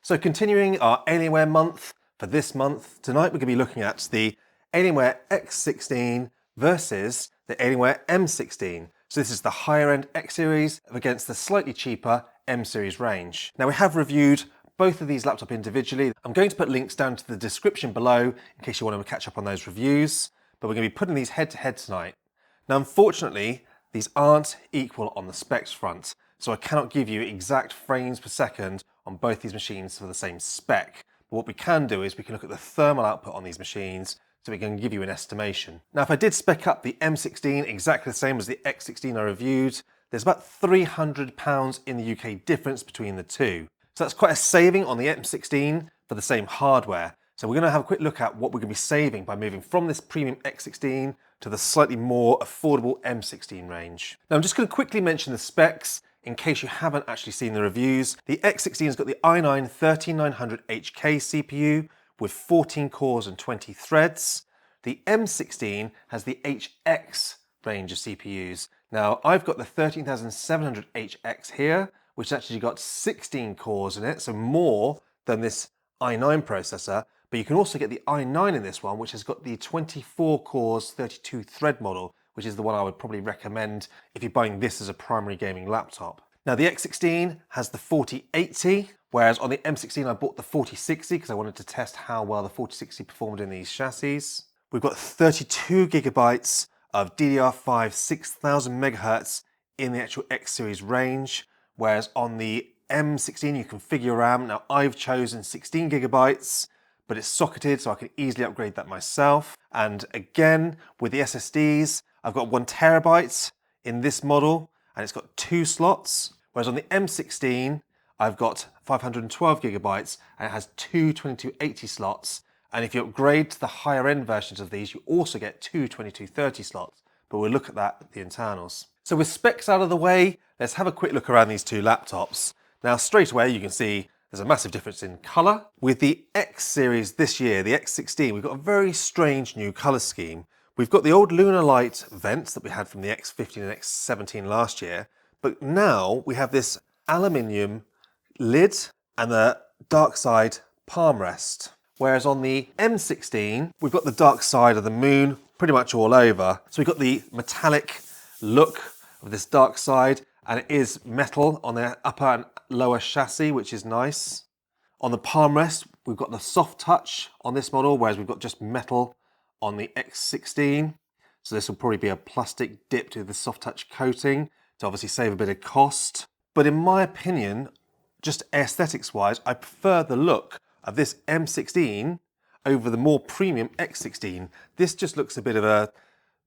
So continuing our Alienware month for this month, tonight we're going to be looking at the Alienware x16 versus the Alienware m16. So this is the higher end X series against the slightly cheaper M series range. Now we have reviewed both of these laptops individually. I'm going to put links down to the description below in case you want to catch up on those reviews, but we're going to be putting these head to head tonight. Now unfortunately, these aren't equal on the specs front, so I cannot give you exact frames per second on both these machines for the same spec. But what we can do is we can look at the thermal output on these machines so we can give you an estimation. Now if I did spec up the M16 exactly the same as the X16 I reviewed, there's about £300 in the UK difference between the two. So that's quite a saving on the M16 for the same hardware. So we're going to have a quick look at what we're going to be saving by moving from this premium X16 to the slightly more affordable M16 range. Now I'm just going to quickly mention the specs in case you haven't actually seen the reviews. The X16 has got the i9-13900HK CPU with 14 cores and 20 threads. The M16 has the HX range of CPUs. Now I've got the 13700HX here, which actually got 16 cores in it, so more than this i9 processor. But you can also get the i9 in this one, which has got the 24 cores, 32 thread model, which is the one I would probably recommend if you're buying this as a primary gaming laptop. Now the X16 has the 4080, whereas on the M16 I bought the 4060 because I wanted to test how well the 4060 performed in these chassis. We've got 32 gigabytes of DDR5 6000 megahertz in the actual X series range, whereas on the M16 you can configure RAM. Now I've chosen 16 gigabytes, but it's socketed so I can easily upgrade that myself. And again, with the SSDs, I've got 1 terabyte in this model and it's got 2 slots, whereas on the M16, I've got 512 gigabytes and it has 2 2280 slots. And if you upgrade to the higher end versions of these, you also get 2 2230 slots, but we'll look at that at the internals. So with specs out of the way, let's have a quick look around these two laptops. Now straight away you can see there's a massive difference in colour. With the X series this year, the X16, we've got a very strange new colour scheme. We've got the old lunar light vents that we had from the X15 and X17 last year, but now we have this aluminium lid and the dark side palm rest. Whereas on the M16, we've got the dark side of the moon pretty much all over. So we've got the metallic look of this dark side, and it is metal on the upper and lower chassis, which is nice. On the palm rest, we've got the soft touch on this model, whereas we've got just metal on the X16. So this will probably be a plastic dipped with the soft touch coating to obviously save a bit of cost. But in my opinion, just aesthetics wise, I prefer the look of this M16 over the more premium X16. This just looks a bit of a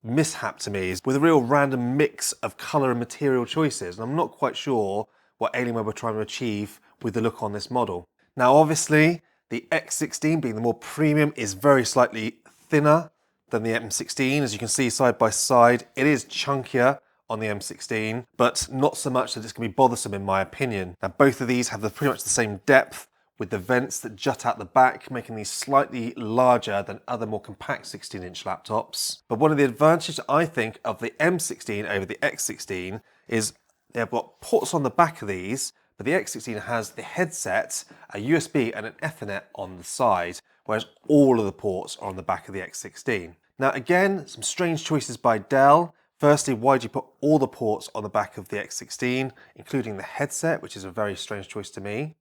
mishap to me, with a real random mix of colour and material choices, and I'm not quite sure what Alienware were trying to achieve with the look on this model. Now obviously the X16, being the more premium, is very slightly thinner than the M16. As you can see side by side, it is chunkier on the M16, but not so much that it's going to be bothersome in my opinion. Now both of these have pretty much the same depth, with the vents that jut out the back, making these slightly larger than other more compact 16-inch laptops. But one of the advantages I think of the M16 over the X16 is they've got ports on the back of these, but the X16 has the headset, a USB and an Ethernet on the side, whereas all of the ports are on the back of the X16. Now again, some strange choices by Dell. Firstly, why do you put all the ports on the back of the X16, including the headset, which is a very strange choice to me.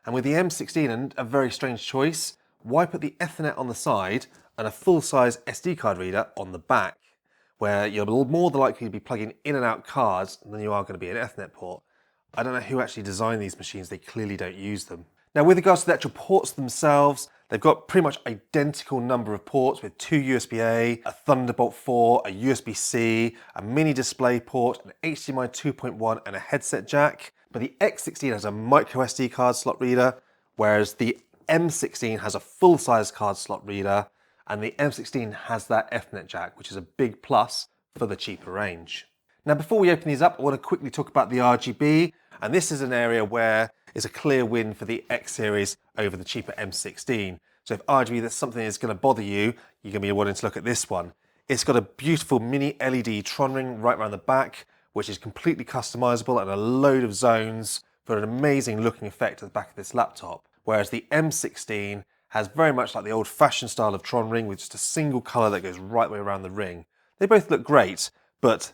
And with the M16, and a very strange choice, why put the Ethernet on the side and a full-size SD card reader on the back, where you're more than likely to be plugging in and out cards than you are going to be an Ethernet port. I don't know who actually designed these machines, they clearly don't use them. Now with regards to the actual ports themselves, they've got pretty much identical number of ports with 2 USB-A, a Thunderbolt 4, a USB-C, a mini display port, an HDMI 2.1 and a headset jack. But the X16 has a micro SD card slot reader, whereas the M16 has a full-size card slot reader, and the M16 has that Ethernet jack, which is a big plus for the cheaper range. Now before we open these up, I want to quickly talk about the RGB, and this is an area where it's a clear win for the X series over the cheaper M16. So if RGB is something that's going to bother you, you're going to be wanting to look at this one. It's got a beautiful mini LED Tron ring right around the back, which is completely customizable, and a load of zones for an amazing looking effect at the back of this laptop. whereas the M16 has very much like the old-fashioned style of Tron ring with just a single colour that goes right the way around the ring. They both look great, but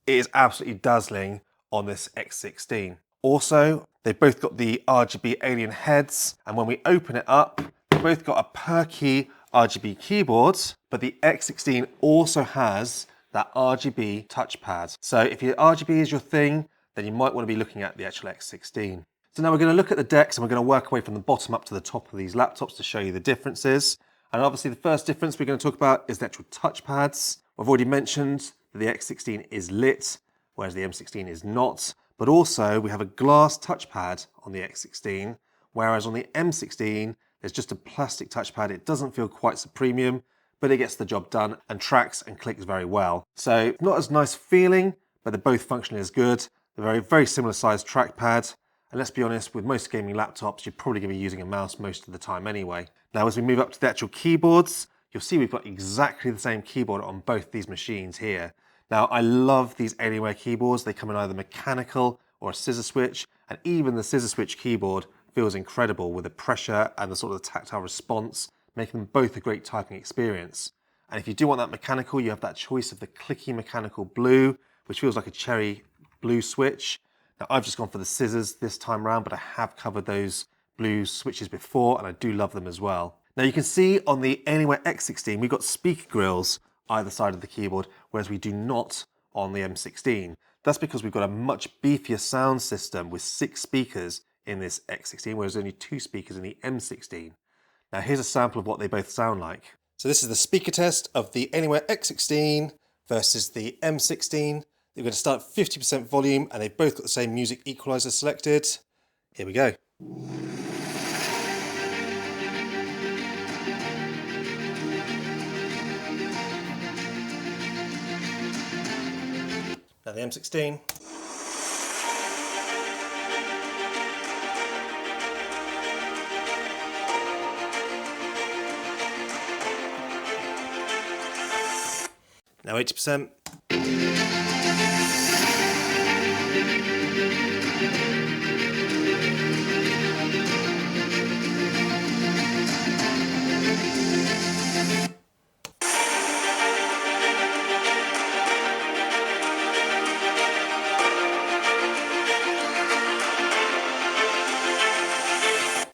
it is absolutely dazzling on this X16. Also, they've both got the RGB alien heads, and when we open it up, they've both got a per-key RGB keyboard, but the X16 also has that RGB touchpad. So if your RGB is your thing, then you might want to be looking at the actual X16. So now we're going to look at the decks and we're going to work away from the bottom up to the top of these laptops to show you the differences. And obviously the first difference we're going to talk about is the actual touchpads. I've already mentioned that the X16 is lit, whereas the M16 is not. But also we have a glass touchpad on the X16, whereas on the M16, there's just a plastic touchpad. It doesn't feel quite so premium, but it gets the job done and tracks and clicks very well. So not as nice feeling, but they're both functionally as good. They're very similar sized trackpad. And let's be honest, with most gaming laptops, you're probably going to be using a mouse most of the time anyway. Now, as we move up to the actual keyboards, you'll see we've got exactly the same keyboard on both these machines here. Now, I love these Alienware keyboards. They come in either mechanical or a scissor switch, and even the scissor switch keyboard feels incredible with the pressure and the sort of tactile response, making them both a great typing experience. And if you do want that mechanical, you have that choice of the clicky mechanical blue, which feels like a cherry blue switch. Now, I've just gone for the scissors this time around, but I have covered those blue switches before, and I do love them as well. Now, you can see on the Alienware X16, we've got speaker grills either side of the keyboard, whereas we do not on the M16. That's because we've got a much beefier sound system with 6 speakers in this X16, whereas only 2 speakers in the M16. Now, here's a sample of what they both sound like. So this is the speaker test of the Alienware X16 versus the M16. They're going to start at 50% volume, and they've both got the same music equalizer selected. Here we go. Now the M16. Now 80%.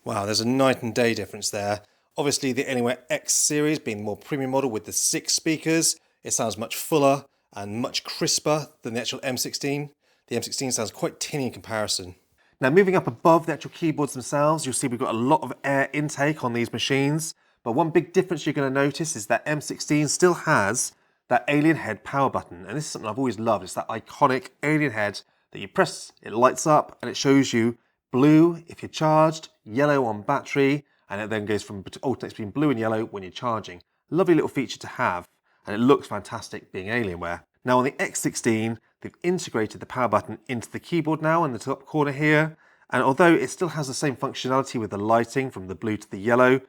Wow, there's a night and day difference there. Obviously the Alienware X series being the more premium model with the 6 speakers, it sounds much fuller and much crisper than the actual M16. The M16 sounds quite tinny in comparison. Now moving up above the actual keyboards themselves, you'll see we've got a lot of air intake on these machines, but one big difference you're going to notice is that M16 still has that alien head power button, and this is something I've always loved. It's that iconic alien head that you press, it lights up, and it shows you blue if you're charged, yellow on battery, and it then goes from alternates between blue and yellow when you're charging. Lovely little feature to have, and it looks fantastic being Alienware. Now on the X16, they've integrated the power button into the keyboard now in the top corner here, and although it still has the same functionality with the lighting from the blue to the yellow,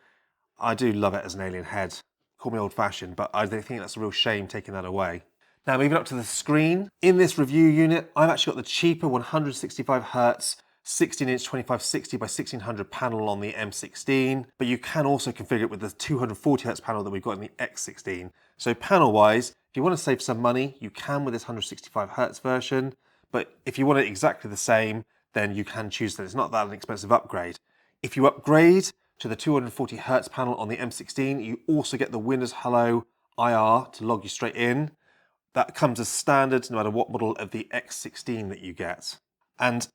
I do love it as an alien head. Call me old-fashioned, but I don't think that's a real shame taking that away. Now moving up to the screen, in this review unit, I've actually got the cheaper 165Hz 16-inch 2560 by 1600 panel on the M16, but you can also configure it with the 240Hz panel that we've got in the X16. So panel-wise, if you want to save some money, you can with this 165Hz version, but if you want it exactly the same, then you can choose that. It's not that an expensive upgrade. If you upgrade to the 240Hz panel on the M16, you also get the Windows Hello IR to log you straight in. That comes as standard no matter what model of the X16 that you get. And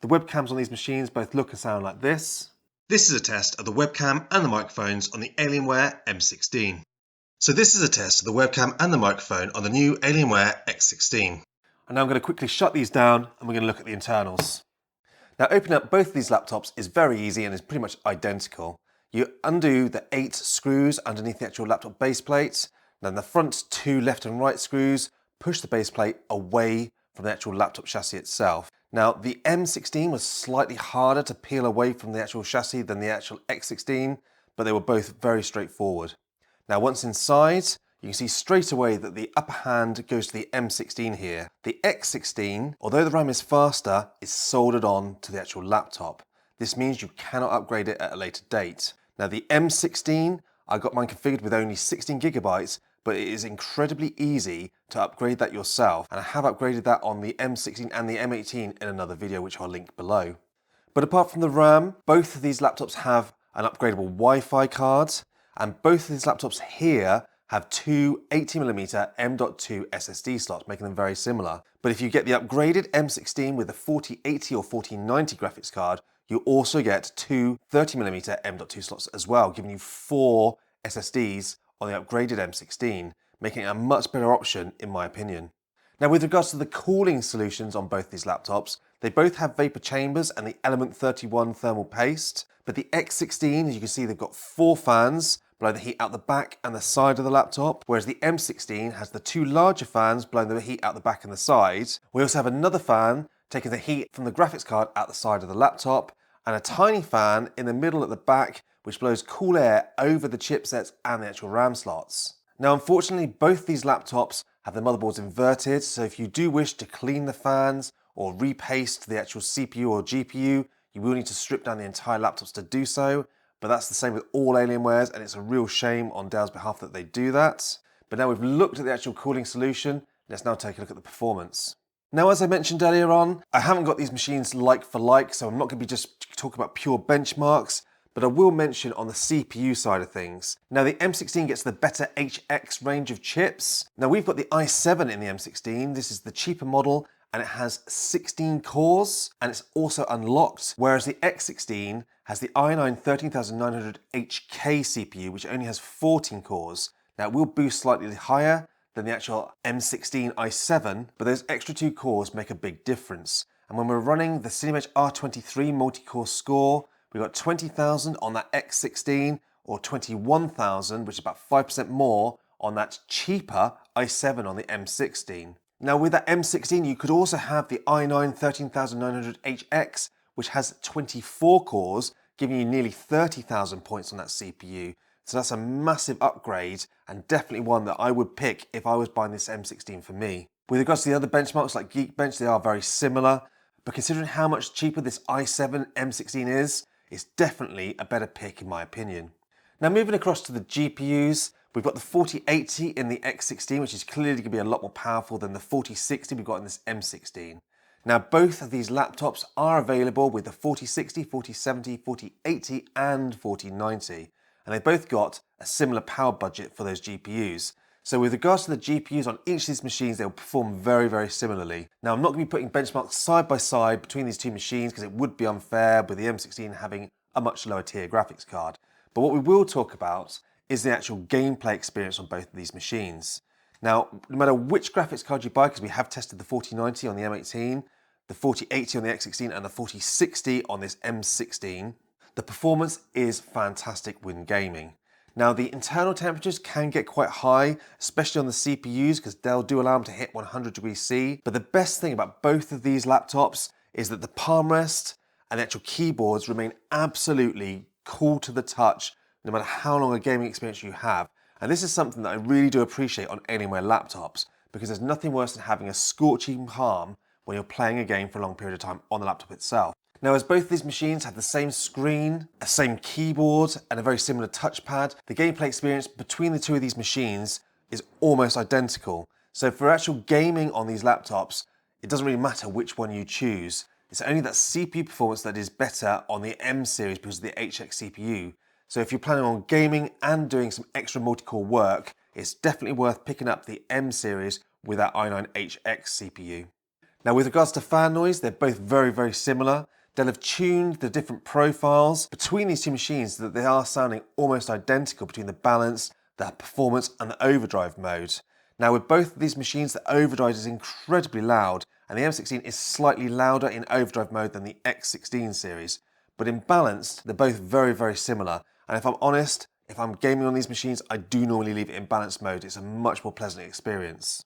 the webcams on these machines both look and sound like this. This is a test of the webcam and the microphones on the Alienware M16. So this is a test of the webcam and the microphone on the new Alienware X16. And now I'm going to quickly shut these down and we're going to look at the internals. Now opening up both of these laptops is very easy and is pretty much identical. You undo the 8 screws underneath the actual laptop base plate. Then the front 2 left and right screws push the base plate away from the actual laptop chassis itself. Now the M16 was slightly harder to peel away from the actual chassis than the actual X16, but they were both very straightforward. Now once inside, you can see straight away that the upper hand goes to the M16 here. The X16, although the RAM is faster, is soldered on to the actual laptop. This means you cannot upgrade it at a later date. Now the M16, I got mine configured with only 16 gigabytes, but it is incredibly easy to upgrade that yourself. And I have upgraded that on the M16 and the M18 in another video, which I'll link below. But apart from the RAM, both of these laptops have an upgradable Wi-Fi card, and both of these laptops here have two 80mm M.2 SSD slots, making them very similar. But if you get the upgraded M16 with a 4080 or 4090 graphics card, you also get two 30mm M.2 slots as well, giving you 4 SSDs on the upgraded M16, making it a much better option in my opinion. Now with regards to the cooling solutions on both these laptops, they both have vapor chambers and the Element 31 thermal paste, but the X16, as you can see, they've got 4 fans blowing the heat out the back and the side of the laptop, whereas the M16 has the 2 larger fans blowing the heat out the back and the side. We also have another fan taking the heat from the graphics card out the side of the laptop, and a tiny fan in the middle at the back which blows cool air over the chipsets and the actual RAM slots. Now unfortunately both these laptops have the motherboards inverted, so if you do wish to clean the fans or repaste the actual CPU or GPU, you will need to strip down the entire laptops to do so, but that's the same with all Alienwares, and it's a real shame on Dell's behalf that they do that. But now we've looked at the actual cooling solution, let's now take a look at the performance. Now as I mentioned earlier on, I haven't got these machines like for like, so I'm not going to be just talking about pure benchmarks, but I will mention on the CPU side of things. Now the M16 gets the better HX range of chips. Now we've got the i7 in the M16, this is the cheaper model, and it has 16 cores, and it's also unlocked, whereas the X16 has the i9-13900HK CPU, which only has 14 cores. Now it will boost slightly higher than the actual M16 i7, but those extra 2 cores make a big difference. And when we're running the Cinebench R23 multi-core score, we've got 20,000 on that X16, or 21,000, which is about 5% more on that cheaper i7 on the M16. Now with that M16, you could also have the i9-13900HX, which has 24 cores, giving you nearly 30,000 points on that CPU. So that's a massive upgrade, and definitely one that I would pick if I was buying this M16 for me. With regards to the other benchmarks like Geekbench, they are very similar, but considering how much cheaper this i7 M16 is, it's definitely a better pick in my opinion. Now moving across to the GPUs, we've got the 4080 in the X16, which is clearly going to be a lot more powerful than the 4060 we've got in this M16. Now both of these laptops are available with the 4060, 4070, 4080 and 4090, and they've both got a similar power budget for those GPUs. So with regards to the GPUs on each of these machines, they will perform very, very similarly. Now I'm not going to be putting benchmarks side by side between these two machines because it would be unfair with the M16 having a much lower tier graphics card. But what we will talk about is the actual gameplay experience on both of these machines. Now, no matter which graphics card you buy, because we have tested the 4090 on the M18, the 4080 on the X16 and the 4060 on this M16, the performance is fantastic when gaming. Now the internal temperatures can get quite high, especially on the CPUs, because Dell do allow them to hit 100 degrees C. But the best thing about both of these laptops is that the palm rest and the actual keyboards remain absolutely cool to the touch, no matter how long a gaming experience you have. And this is something that I really do appreciate on Alienware laptops, because there's nothing worse than having a scorching palm when you're playing a game for a long period of time on the laptop itself. Now, as both these machines have the same screen, a same keyboard, and a very similar touchpad, the gameplay experience between the two of these machines is almost identical. So for actual gaming on these laptops, it doesn't really matter which one you choose. It's only that CPU performance that is better on the M series because of the HX CPU. So if you're planning on gaming and doing some extra multi-core work, it's definitely worth picking up the M series with that i9-HX CPU. Now with regards to fan noise, they're both very, very similar. They'll have tuned the different profiles between these two machines so that they are sounding almost identical between the balance, the performance and the overdrive mode. Now with both of these machines, the overdrive is incredibly loud, and the M16 is slightly louder in overdrive mode than the X16 series. But in balance, they're both very, very similar. And if I'm honest, if I'm gaming on these machines, I do normally leave it in balance mode. It's a much more pleasant experience.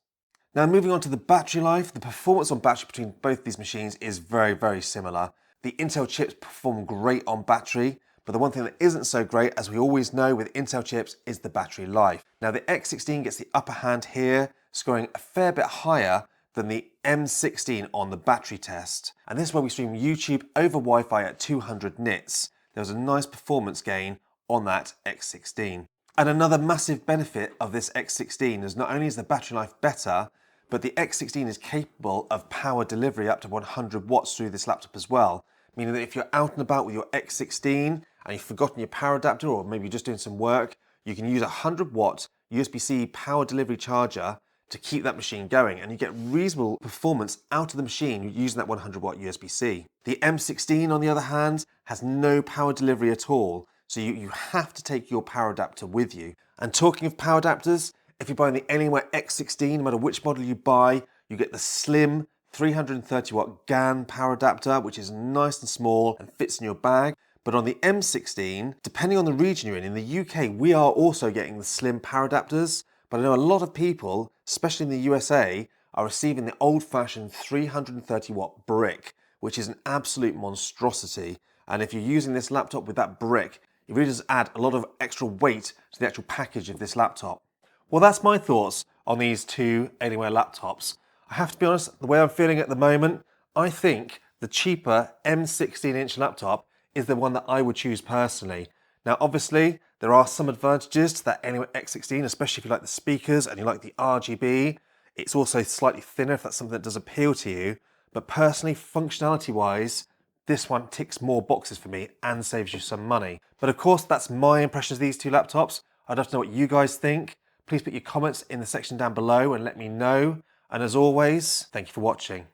Now moving on to the battery life, the performance on battery between both these machines is very, very similar. The Intel chips perform great on battery, but the one thing that isn't so great, as we always know with Intel chips, is the battery life. Now the X16 gets the upper hand here, scoring a fair bit higher than the m16 on the battery test. And this is where we stream YouTube over Wi-Fi at 200 nits. There was a nice performance gain on that x16. And another massive benefit of this x16 is not only is the battery life better, but the x16 is capable of power delivery up to 100 watts through this laptop as well. Meaning that if you're out and about with your x16 and you've forgotten your power adapter, or maybe you're just doing some work, you can use a 100 watt USB-C power delivery charger to keep that machine going, and you get reasonable performance out of the machine using that 100 watt USB-C. The m16 on the other hand has no power delivery at all, so you have to take your power adapter with you. And talking of power adapters, if you're buying the Alienware x16, no matter which model you buy, you get the slim 330 watt GAN power adapter, which is nice and small and fits in your bag. But on the m16, depending on the region you're in the UK, we are also getting the slim power adapters. But I know a lot of people, especially in the USA, are receiving the old-fashioned 330 watt brick, which is an absolute monstrosity. And if you're using this laptop with that brick, it really does add a lot of extra weight to the actual package of this laptop. Well, that's my thoughts on these two Alienware laptops. I have to be honest, the way I'm feeling at the moment, I think the cheaper m16-inch laptop is the one that I would choose personally. Now, obviously, there are some advantages to that Alienware x16, especially if you like the speakers and you like the RGB. It's also slightly thinner if that's something that does appeal to you. But personally, functionality-wise, this one ticks more boxes for me and saves you some money. But of course, that's my impressions of these two laptops. I'd love to know what you guys think. Please put your comments in the section down below and let me know. And as always, thank you for watching.